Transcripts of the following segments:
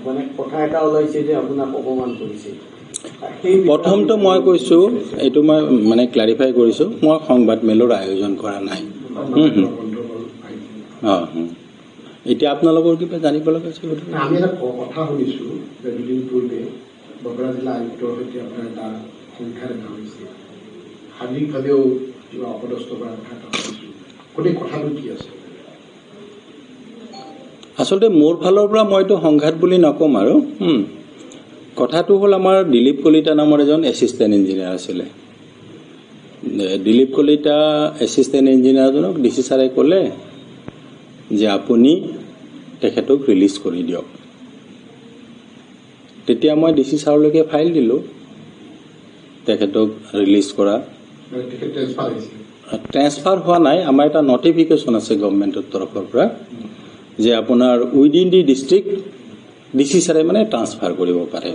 মানে কথা এটা ওলাইছে যে আপোনাক অপমান কৰিছে। প্ৰথমটো মই কৈছোঁ, এইটো মই মানে ক্লাৰিফাই কৰিছোঁ, মই সংবাদ মেলৰ আয়োজন কৰা নাই। এতিয়া আপোনালোকৰ কিবা জানিব লগা আছে? আমি এটা কথা শুনিছোঁ যে দুদিন পূৰ্বে বগৰা জিলা আয়ুক্তৰ সৈতে আপোনাৰ এটা সংখ্যাৰ এটা হৈছে, শাৰীৰিকভাৱেও কিবা অপদস্থ কৰাৰ কথা এটা শুনিছোঁ। গোটেই কথাটো কি আছে? আচলতে মোৰ ফালৰ পৰা মইতো সংঘাত বুলি নক'ম আৰু। কথাটো হ'ল, আমাৰ দিলীপ কলিতা নামৰ এজন এছিষ্টেণ্ট ইঞ্জিনিয়াৰ আছিলে। দিলীপ কলিতা এছিষ্টেণ্ট ইঞ্জিনিয়াৰজনক ডি চি ছাৰে ক'লে যে আপুনি তেখেতক ৰিলিজ কৰি দিয়ক। তেতিয়া মই ডি চি ছাৰলৈকে ফাইল দিলোঁ তেখেতক ৰিলিজ কৰা। ট্ৰেন্সফাৰ হোৱা নাই, আমাৰ এটা নটিফিকেশ্যন আছে গভৰ্ণমেণ্টৰ তৰফৰ পৰা যে আপোনাৰ within the district D C ছাৰে মানে ট্ৰান্সফাৰ কৰিব পাৰে।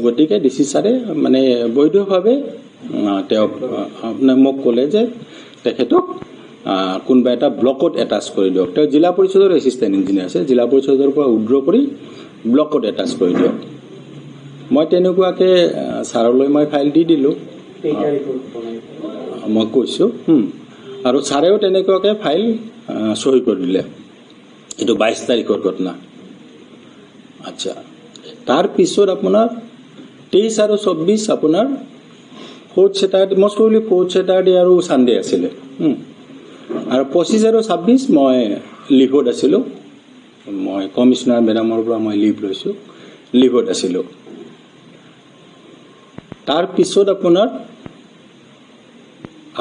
গতিকে ডি চি ছাৰে মানে বৈধভাৱে তেওঁক আপোনাৰ মোক ক'লে যে তেখেতক কোনোবা এটা ব্লকত এটাচ কৰি দিয়ক। তেওঁ জিলা পৰিষদৰ এছিষ্টেণ্ট ইঞ্জিনিয়াৰ আছে, জিলা পৰিষদৰ পৰা উইড্ৰ কৰি ব্লকত এটাচ কৰি দিয়ক। মই তেনেকুৱাকৈ ছাৰলৈ মই ফাইল দি দিলোঁ, মই কৈছোঁ। আৰু ছাৰেও তেনেকুৱাকৈ ফাইল চহী কৰি দিলে। এইটো 22 তাৰিখৰ ঘটনা। আচ্ছা, তাৰপিছত আপোনাৰ 23 আৰু 24 আপোনাৰ fourth Saturday, most probably fourth Saturday আৰু ছানডে আছিলে। আৰু 25 আৰু 26 মই লিভত আছিলোঁ। মই কমিশ্যনাৰ মেডামৰ পৰা মই লিভ লৈছোঁ, লিভত আছিলোঁ। তাৰপিছত আপোনাৰ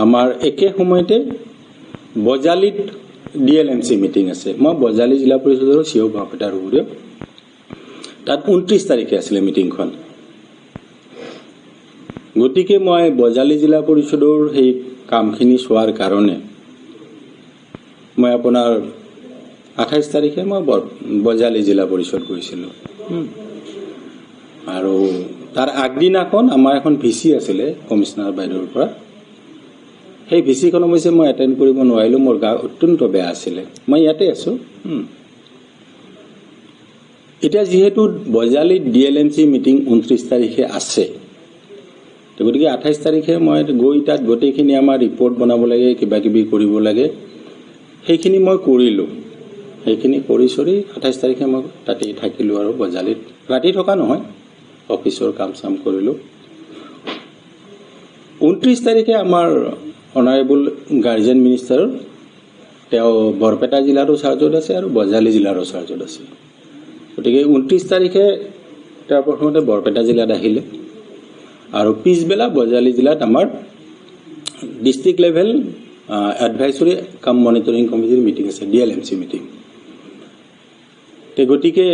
আমাৰ একে সময়তে বজালীত DLMC মিটিং আছে। মই বজালী জিলা পৰিষদৰ চিও বাপেটাৰ উপৰিও তাত 29 তাৰিখে আছিলে মিটিংখন। গতিকে মই বজালী জিলা পৰিষদৰ সেই কামখিনি চোৱাৰ কাৰণে মই আপোনাৰ 28 তাৰিখে মই বজালী জিলা পৰিষদ গৈছিলোঁ। আৰু তাৰ আগদিনাখন আমাৰ এখন VC আছিলে কমিশ্যনাৰ বাইদেউৰ পৰা। সেই VCখন অৱশ্যে মই এটেণ্ড কৰিব নোৱাৰিলোঁ, মোৰ গা অত্যন্ত বেয়া আছিলে। মই ইয়াতে আছোঁ। এতিয়া যিহেতু বজালীত DLMC মিটিং 29 তাৰিখে আছে, গতিকে 28 তাৰিখে মই গৈ তাত গোটেইখিনি আমাৰ ৰিপৰ্ট বনাব লাগে, কিবা কিবি কৰিব লাগে, সেইখিনি মই কৰিলোঁ। সেইখিনি কৰি চৰি 28 তাৰিখে মই তাতেই থাকিলোঁ আৰু বজালীত। ৰাতি থকা নহয়, অফিচৰ কাম চাম কৰিলোঁ। 29 তাৰিখে আমাৰ অনাৰেবল গাৰ্জেন মিনিষ্টাৰৰ তেওঁ বৰপেটা জিলাৰো চাৰ্জত আছে আৰু বজালী জিলাৰো চাৰ্জত আছে। গতিকে 29 তাৰিখে তেওঁ প্ৰথমতে বৰপেটা জিলাত আহিলে আৰু পিছবেলা বজালী জিলাত আমাৰ ডিষ্ট্ৰিক্ট লেভেল এডভাইজৰী কাম মনিটৰিং কমিটিৰ মিটিং আছে, DLMC মিটিং। গতিকে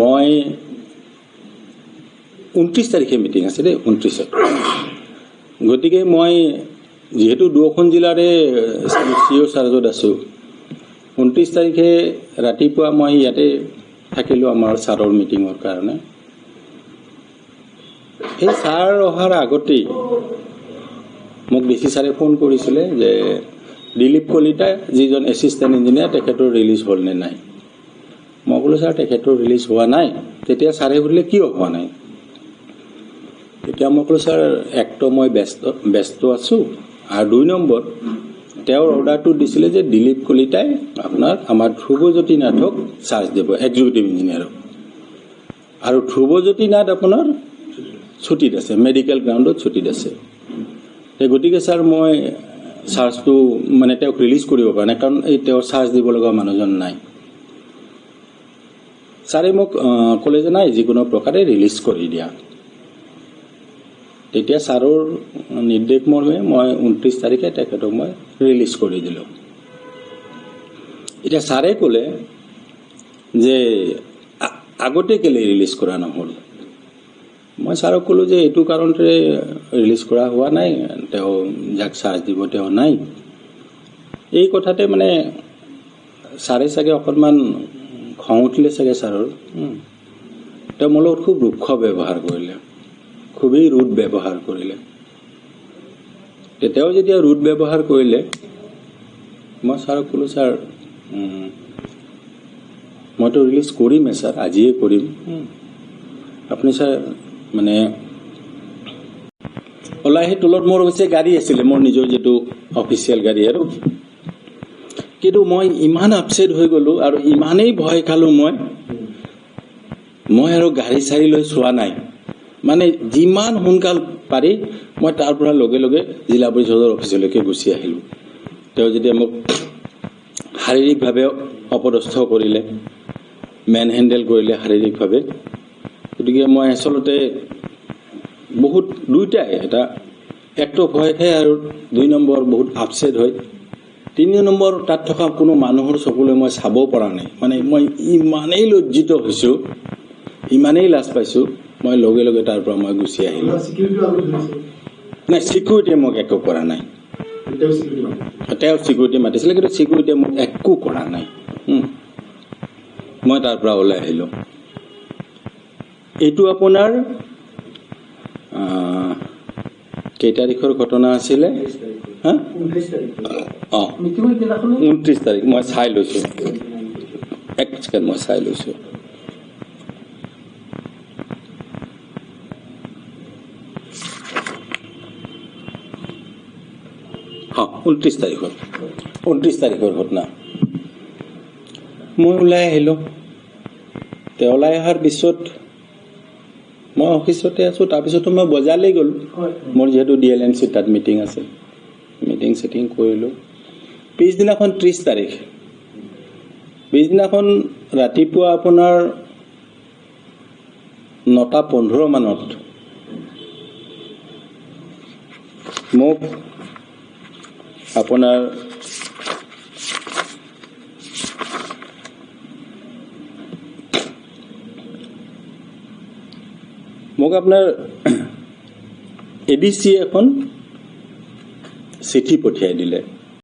মই 29 তাৰিখে মিটিং আছে দেই, 29। গতিকে মই যিহেতু দুখন জিলাৰে চিও চাৰ্জত আছোঁ, 29 তাৰিখে ৰাতিপুৱা মই ইয়াতে থাকিলোঁ আমাৰ ছাৰৰ মিটিঙৰ কাৰণে। এই ছাৰ অহাৰ আগতেই মোক ডি চি ছাৰে ফোন কৰিছিলে যে দিলীপ কলিতা যিজন এছিষ্টেণ্ট ইঞ্জিনিয়াৰ তেখেতৰ ৰিলিজ হ'ল নে নাই। মই ক'লোঁ ছাৰ তেখেতৰ ৰিলিজ হোৱা নাই। তেতিয়া ছাৰে সুধিলে কিয় হোৱা নাই। তেতিয়া মই ক'লোঁ ছাৰ একটো মই ব্যস্ত আছোঁ, আৰু 2 নম্বৰ তেওঁৰ অৰ্ডাৰটো দিছিলে যে দিলীপ কলিতাই আপোনাৰ আমাৰ ধ্ৰুৱজ্যোতি নাথক চাৰ্জ দিব, এক্সিকিউটিভ ইঞ্জিনিয়াৰক। আৰু ধ্ৰুৱজ্যোতি নাথ আপোনাৰ ছুটীত আছে, মেডিকেল গ্ৰাউণ্ডত ছুটীত আছে। গতিকে ছাৰ মই চাৰ্জটো মানে তেওঁক ৰিলিজ কৰিব পৰা নাই, কাৰণ এই তেওঁৰ চাৰ্জ দিব লগা মানুহজন নাই। ছাৰে মোক ক'লে যে নাই, যিকোনো প্ৰকাৰে ৰিলিজ কৰি দিয়া। তেতিয়া ছাৰৰ নিৰ্দেশ মৰ্মে মই 29 তাৰিখে তেখেতক মই ৰিলিজ কৰি দিলোঁ। এতিয়া ছাৰে ক'লে যে আগতে কেলৈ ৰিলিজ কৰা নহ'ল। মই ছাৰক ক'লোঁ যে এইটো কাৰণতে ৰিলিজ কৰা হোৱা নাই, তেওঁ যাক চাৰ্জ দিব তেওঁ নাই। এই কথাতে মানে ছাৰে চাগে অকণমান খং উঠিলে চাগে ছাৰৰ। তেওঁ মোৰ লগত খুব ৰুক্ষ ব্যৱহাৰ কৰিলে, খুবেই ৰুড ব্যৱহাৰ কৰিলে। তেওঁ যেতিয়া ৰুড ব্যৱহাৰ কৰিলে, মই ছাৰক ক'লোঁ ছাৰ মইতো ৰিলিজ কৰিমেই ছাৰ, আজিয়ে কৰিম। আপুনি ছাৰ মানে ওলাই আহি তলত মোৰ অৱশ্যে গাড়ী আছিলে, মোৰ নিজৰ যিটো অফিচিয়েল গাড়ী আৰু, কিন্তু মই ইমান আপছেট হৈ গ'লোঁ আৰু ইমানেই ভয় খালোঁ মই আৰু গাড়ী চাড়ী লৈ চোৱা নাই। মানে যিমান সোনকাল পাৰি মই তাৰ পৰা লগে লগে জিলা পৰিষদৰ অফিচলৈকে গুচি আহিলোঁ। তেওঁ যেতিয়া মোক শাৰীৰিকভাৱে অপদস্থ কৰিলে, মেন হেণ্ডেল কৰিলে শাৰীৰিকভাৱে, গতিকে মই আচলতে বহুত দুইটাই, একটো ভয় খাই আৰু 2 নম্বৰ বহুত আপছেট হয়। 3 নম্বৰ তাত থকা কোনো মানুহৰ চকুলৈ মই চাব পৰা নাই। মানে মই ইমানেই লজ্জিত হৈছোঁ, ইমানেই লাজ পাইছোঁ, মই লগে লগে তাৰ পৰা মই গুচি আহিলোঁ। নাই, চিকিউৰিটিয়ে মোক একো কৰা নাই। তেওঁ চিকিউৰিটি মাতিছিলে, কিন্তু চিকিউৰিটিয়ে মোক একো কৰা নাই। মই তাৰ পৰা ওলাই আহিলোঁ। এইটো আপোনাৰ কেই তাৰিখৰ ঘটনা আছিলে? 29 তাৰিখ। মই চাই লৈছোঁ, এক ছেকেণ্ড মই চাই লৈছোঁ। হা, 29 তাৰিখৰ ঘটনা। মই ওলাই আহিলোঁ। তেওঁ ওলাই অহাৰ পিছত মই অফিচতে আছোঁ। তাৰপিছতো মই বজাৰলৈ গ'লোঁ, মোৰ যিহেতু DLMC তাত মিটিং আছে। মিটিং চিটিং কৰিলোঁ। পিছদিনাখন 30 তাৰিখ, পিছদিনাখন ৰাতিপুৱা আপোনাৰ 9:15 মানত মোক আপোনাৰ ADC এখন চিঠি পঠিয়াই দিলে।